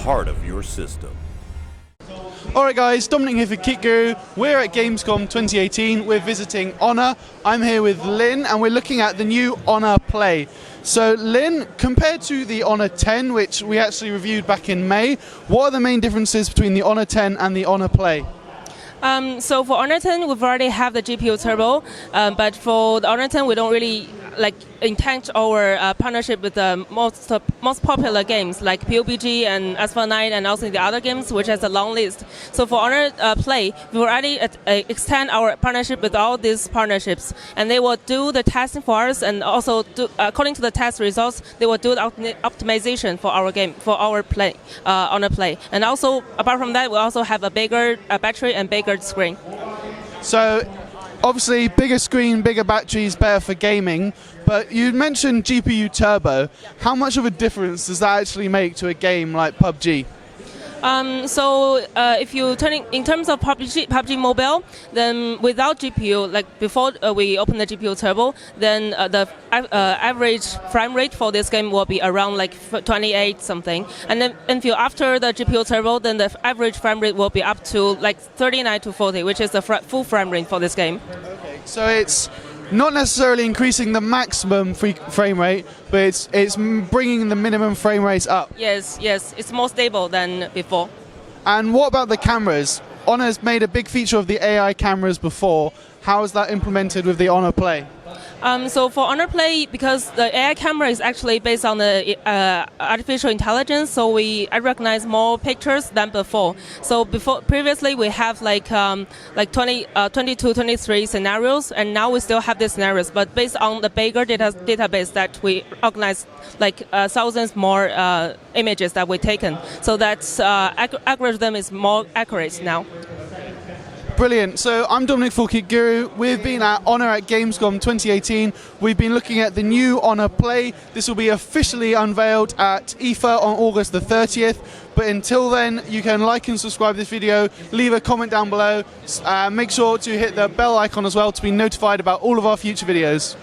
part of your system. Alright guys, Dominic here for Kit Guru. We're at Gamescom 2018. We're visiting Honor. I'm here with Lynn and we're looking at the new Honor Play. So Lynn, compared to the Honor 10, which we actually reviewed back in May, what are the main differences between the Honor 10 and the Honor Play? So for Honor 10, we've already have the GPU turbo, but for the Honor 10, we don't really intend our partnership with the most popular games like PUBG and Asphalt 9 and also the other games which has a long list. So for Honor Play, we already extend our partnership with all these partnerships, and they will do the testing for us, and also according to the test results, they will do the optimization for our game, for our play, Honor Play. And also apart from that, we also have a bigger battery and bigger screen. So obviously, bigger screen, bigger batteries, better for gaming, but you mentioned GPU turbo. How much of a difference does that actually make to a game like PUBG? If you in terms of PUBG Mobile, then without GPU, like before we open the GPU turbo, then the average frame rate for this game will be around like 28 something, and then after the GPU turbo, then the average frame rate will be up to like 39 to 40, which is the full frame rate for this game. Okay, so it's not necessarily increasing the maximum frame rate, but it's bringing the minimum frame rates up. Yes, it's more stable than before. And what about the cameras? Honor's made a big feature of the AI cameras before. How is that implemented with the Honor Play? So for Honor Play, because the AI camera is actually based on the artificial intelligence, so I recognize more pictures than before. So previously we have like 22, 23 scenarios, and now we still have these scenarios, but based on the bigger database that we organize, like thousands more images that we've taken. So that algorithm is more accurate now. Brilliant. So I'm Dominic for Kit Guru. We've been at Honor at Gamescom 2018. We've been looking at the new Honor Play. This will be officially unveiled at IFA on August the 30th. But until then, you can like and subscribe to this video, leave a comment down below, make sure to hit the bell icon as well to be notified about all of our future videos.